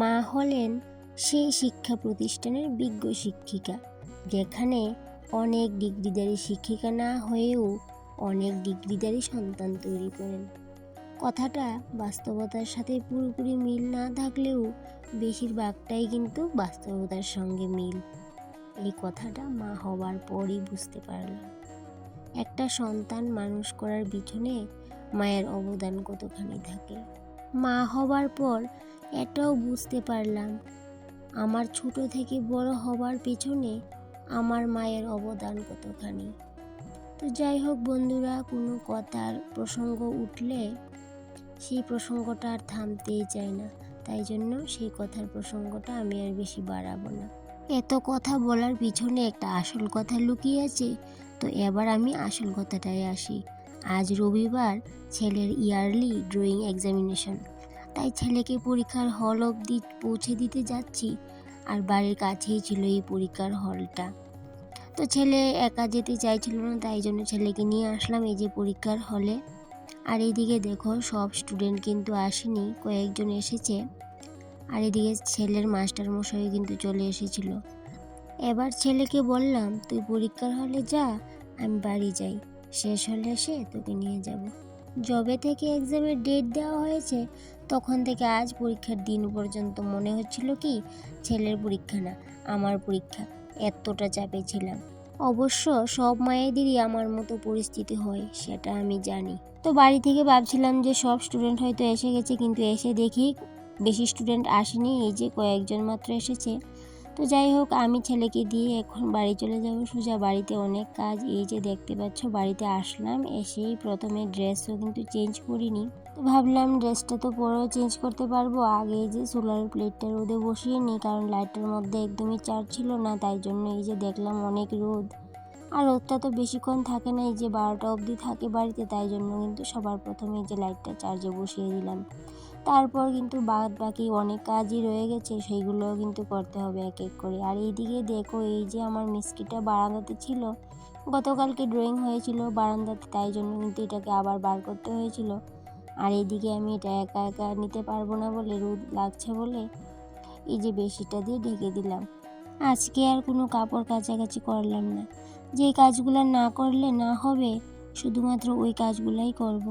মা হলেন সেই শিক্ষা প্রতিষ্ঠানের বিজ্ঞ শিক্ষিকা, যেখানে অনেক ডিগ্রিধারী শিক্ষিকা না হয়েও অনেক ডিগ্রিধারী সন্তান তৈরি করেন। কথাটা বাস্তবতার সাথে পুরোপুরি মিল না থাকলেও বেশিরভাগটাই কিন্তু বাস্তবতার সঙ্গে মিল। এই কথাটা মা হওয়ার পরই বুঝতে পারলাম। একটা সন্তান মানুষ করার পিছনে মায়ের অবদান কতখানি থাকে। মা হবার পর এটাও বুঝতে পারলাম, আমার ছোট থেকে বড় হবার পেছনে আমার মায়ের অবদান কতখানি। তো যাই হোক বন্ধুরা, কোনো কথার প্রসঙ্গ উঠলে সেই প্রসঙ্গটা আর থামতেই চায় না, তাই জন্য সেই কথার প্রসঙ্গটা আমি আর বেশি বাড়াবো না। এত কথা বলার পিছনে একটা আসল কথা লুকিয়ে আছে। তো এবার আমি আসল কথাটায় আসি। আজ রবিবার, ছেলের ইয়ারলি ড্রয়িং এক্সামিনেশন, তাই ছেলেকে পরীক্ষার হল অবধি পৌঁছে দিতে যাচ্ছি। আর বাড়ির কাছেই ছিল এই পরীক্ষার হলটা। তো ছেলে একা যেতে চাইছিল না, তাই জন্য ছেলেকে নিয়ে আসলাম এই যে পরীক্ষার হলে। আর এইদিকে দেখো, সব স্টুডেন্ট কিন্তু আসেনি, কয়েকজন এসেছে। আর এদিকে ছেলের মাস্টারমশাই কিন্তু চলে এসেছিল। এবার ছেলেকে বললাম, তুই পরীক্ষার হলে যা, আমি বাড়ি যাই, শেষ হলে এসে তোকে নিয়ে যাব। যবে থেকে এক্সামের ডেট দেওয়া হয়েছে তখন থেকে আজ পরীক্ষার দিন পর্যন্ত মনে হচ্ছিল কি ছেলের পরীক্ষা না, আমার পরীক্ষা। এতটা চাপে ছিলাম। অবশ্য সব মায়েদেরই আমার মতো পরিস্থিতি হয়, সেটা আমি জানি। তো বাড়ি থেকে ভাবছিলাম যে সব স্টুডেন্ট হয়তো এসে গেছে, কিন্তু এসে দেখি বেশি স্টুডেন্ট আসেনি, এই যে কয়েকজন মাত্র এসেছে। তো যাই হোক, আমি ছেলেকে দিয়ে এখন বাড়ি চলে যাব সোজা। বাড়িতে অনেক কাজ, এই যে দেখতে পাচ্ছ। বাড়িতে আসলাম, এসেই প্রথমে ড্রেসও কিন্তু চেঞ্জ করিনি। তো ভাবলাম ড্রেসটা তো পরেও চেঞ্জ করতে পারবো, আগে এই যে সোলার প্লেটটা রোদে বসিয়ে নিই, কারণ লাইটটার মধ্যে একদমই চার্জ ছিল না। তাই জন্য এই যে দেখলাম অনেক রোদ, আর রোদটা তো বেশিক্ষণ থাকে না, এই যে 12টা অবধি থাকে বাড়িতে। তাই জন্য কিন্তু সবার প্রথমে এই যে লাইটটা চার্জে বসিয়ে দিলাম। তারপর কিন্তু বাদ বাকি অনেক কাজই রয়ে গেছে, সেইগুলোও কিন্তু করতে হবে এক এক করে। আর এইদিকে দেখো, এই যে আমার মিষ্টিটা বারান্দাতে ছিল, গতকালকে ড্রয়িং হয়েছিল বারান্দাতে, তাই জন্য কিন্তু এটাকে আবার বার করতে হয়েছিল। আর এইদিকে আমি এটা একা একা নিতে পারবো না বলে, রোদ লাগছে বলে এই যে বেশিটা দিয়ে ঢেকে দিলাম। আজকে আর কোনো কাপড় কাচাকাচি করলাম না। যে কাজগুলো না করলে না হবে, শুধুমাত্র ওই কাজগুলাই করব।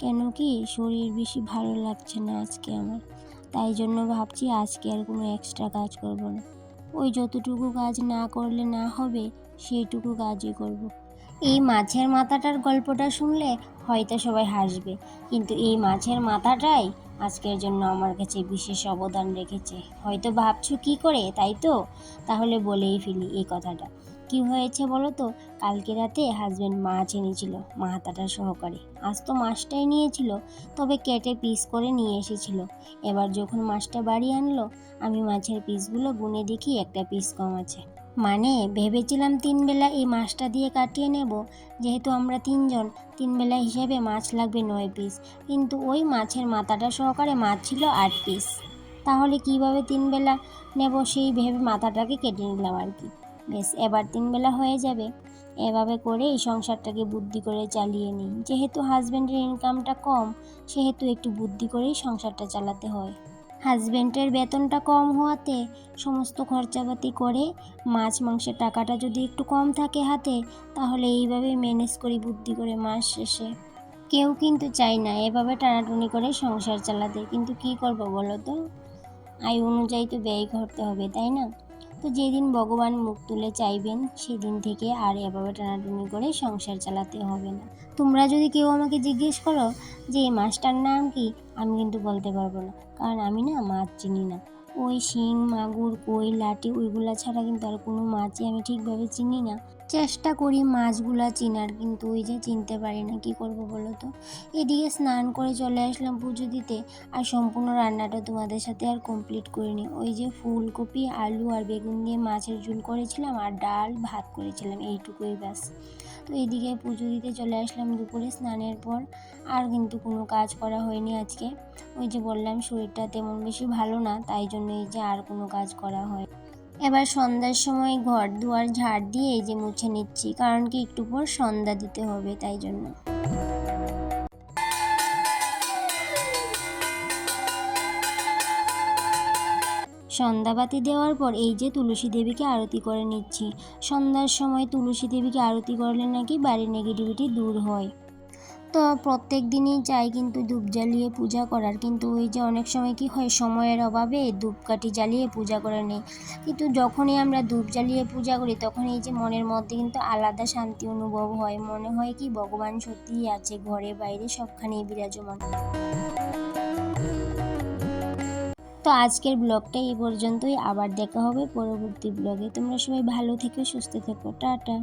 কেন কি শরীর বেশি ভালো লাগছে না আজকে আমার, তাই জন্য ভাবছি আজকে আর কোনো এক্সট্রা কাজ করব না। ওই যতটুকু কাজ না করলে না হবে সেইটুকু কাজই করব। এই মাছের মাথাটার গল্পটা শুনলে হয়তো সবাই হাসবে, কিন্তু এই মাছের মাথাটাই আজকের জন্য আমার কাছে বিশেষ অবদান রেখেছে। হয়তো ভাবছো কি করে, তাই তো? তাহলে বলেই ফেলি এই কথাটা। কি হয়েছে বলো তো? কালকে রাতে হাজব্যান্ড মাছ এনেছিল মাথাটা সহকারে। আজ তো মাছটাই নিয়েছিল, তবে কেটে পিস করে নিয়ে এসেছিল। এবার যখন মাছটা বাড়ি আনলো, আমি মাছের পিসগুলো গুনে দেখি একটা পিস কম আছে। মানে ভেবেছিলাম 3 বেলা এই মাছটা দিয়ে কাটিয়ে নেব, যেহেতু আমরা 3 জন, 3 বেলা হিসেবে মাছ লাগবে 9 পিস, কিন্তু ওই মাছের মাথাটা সহকারে মাছ ছিল 8 পিস। তাহলে কিভাবে 3 বেলা নেব সেই ভেবে মাথাটাকে কেটে নিলাম আর কি। বেশ, এবার 3 বেলা হয়ে যাবে। এভাবে করে এই সংসারটাকে বুদ্ধি করে চালিয়ে নিই। যেহেতু হাজব্যান্ডের ইনকামটা কম, সেহেতু একটু বুদ্ধি করেই সংসারটা চালাতে হয়। হাজব্যান্ডের বেতনটা কম হওয়াতে সমস্ত খরচাপাতি করে মাছ মাংসের টাকাটা যদি একটু কম থাকে হাতে, তাহলে এইভাবে ম্যানেজ করি বুদ্ধি করে মাস শেষে। কেউ কিন্তু চায় না এভাবে টানাটুনি করে সংসার চালাতে, কিন্তু কি করব বলো তো? আয় অনুযায়ী তো ব্যয় করতে হবে, তাই না? তো যেদিন ভগবান মুখ তুলে চাইবেন, সেদিন থেকে আর এভাবে টানাটুনি করে সংসার চালাতে হবে না। তোমরা যদি কেউ আমাকে জিজ্ঞেস করো যে এই মাছটার নাম কি, আমি কিন্তু বলতে পারবো না, কারণ আমি না মাছ চিনি না। ওই শিং, মাগুর, কই, লাটি ওইগুলা ছাড়া কিন্তু আর কোনো মাছই আমি ঠিকভাবে চিনি না। চেষ্টা করি মাছগুলা চিনার, কিন্তু ওই যে চিনতে পারি না, কি করব বলো তো? এদিকে স্নান করে চলে আসলাম পুজো দিতে, আর সম্পূর্ণ রান্নাটা তোমাদের সাথে আর কমপ্লিট করিনি। ওই যে ফুলকপি, আলু আর বেগুন দিয়ে মাছের ঝোল করেছিলাম, আর ডাল ভাত করেছিলাম, এইটুকুই ব্যাস। তো এইদিকে পুজো দিতে চলে আসলাম দুপুরে স্নানের পর। আর কিন্তু কোনো কাজ করা হয়নি আজকে। ওই যে বললাম শরীরটা তেমন বেশি ভালো না, তাই জন্য এই যে আর কোনো কাজ করা হয়। এবার সন্ধ্যার সময় ঘর দুয়ার ঝাড় দিয়ে এই যে মুছে নিচ্ছি, কারণ কি একটু পর সন্ধ্যা দিতে হবে, তাই জন্য। সন্ধ্যাবাতি দেওয়ার পর এই যে তুলসী দেবীকে আরতি করে নিচ্ছি। সন্ধ্যার সময় তুলসী দেবীকে আরতি করলে নাকি বাড়ির নেগেটিভিটি দূর হয়। তো প্রত্যেক দিনই চাই কিন্তু ধূপ জ্বালিয়ে পূজা করার, কিন্তু ওই যে অনেক সময় কি হয়, সময়ের অভাবে ধূপকাঠি জ্বালিয়ে পূজা করে নেই। কিন্তু যখনই আমরা ধূপ জ্বালিয়ে পূজা করি তখন এই যে মনের মধ্যে কিন্তু আলাদা শান্তি অনুভব হয়, মনে হয় কি ভগবান সত্যিই আছে, ঘরে বাইরে সবখানেই বিরাজমান। তো আজকের ব্লগটা এই পর্যন্তই, আবার দেখা হবে পরবর্তী ব্লগে। তোমরা সবাই ভালো থেকো, সুস্থ থেকো, টাটা।